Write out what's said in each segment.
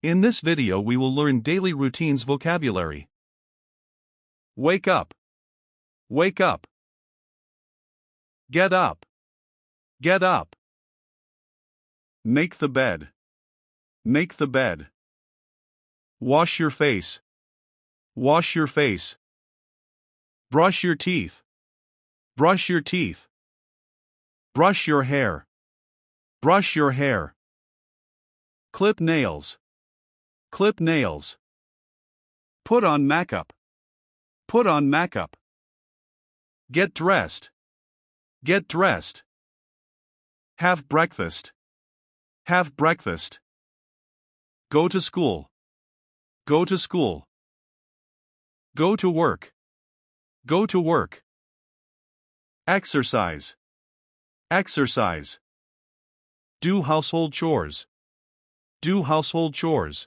In this video we will learn daily routines vocabulary. Wake up. Wake up. Get up. Get up. Make the bed. Make the bed. Wash your face. Wash your face. Brush your teeth. Brush your teeth. Brush your hair. Brush your hair. Clip nails. Clip nails. Put on makeup. Put on makeup. Get dressed. Get dressed. Have breakfast. Have breakfast. Go to school. Go to school. Go to work. Go to work. Exercise. Exercise. Do household chores. Do household chores.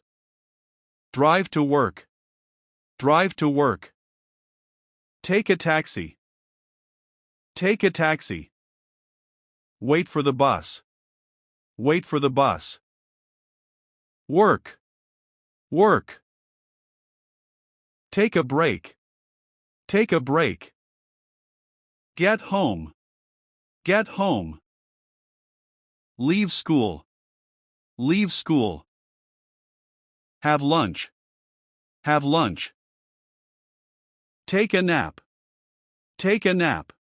Drive to work. Drive to work. Take a taxi. Take a taxi. Wait for the bus. Wait for the bus. Work. Work. Take a break. Take a break. Get home. Get home. Leave school. Leave school. Have lunch. Have lunch. Take a nap. Take a nap.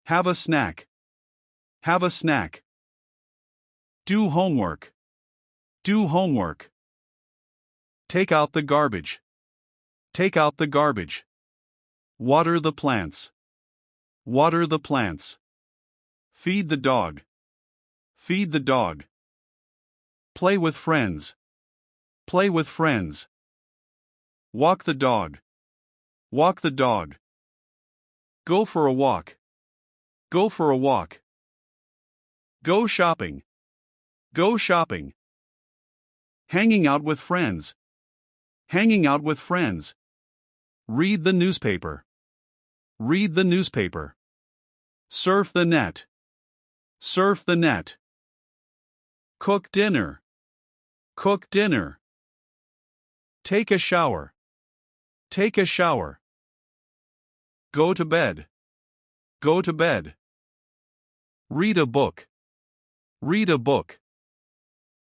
Have a snack. Have a snack. Do homework. Do homework. Take out the garbage. Take out the garbage. Water the plants. Water the plants. Feed the dog. Feed the dog. Play with friends. Play with friends. Walk the dog. Walk the dog. Go for a walk. Go for a walk. Go shopping. Go shopping. Hanging out with friends. Hanging out with friends. Read the newspaper. Read the newspaper. Surf the net. Surf the net. Cook dinner. Cook dinner. Take a shower. Take a shower. Go to bed. Go to bed. Read a book. Read a book.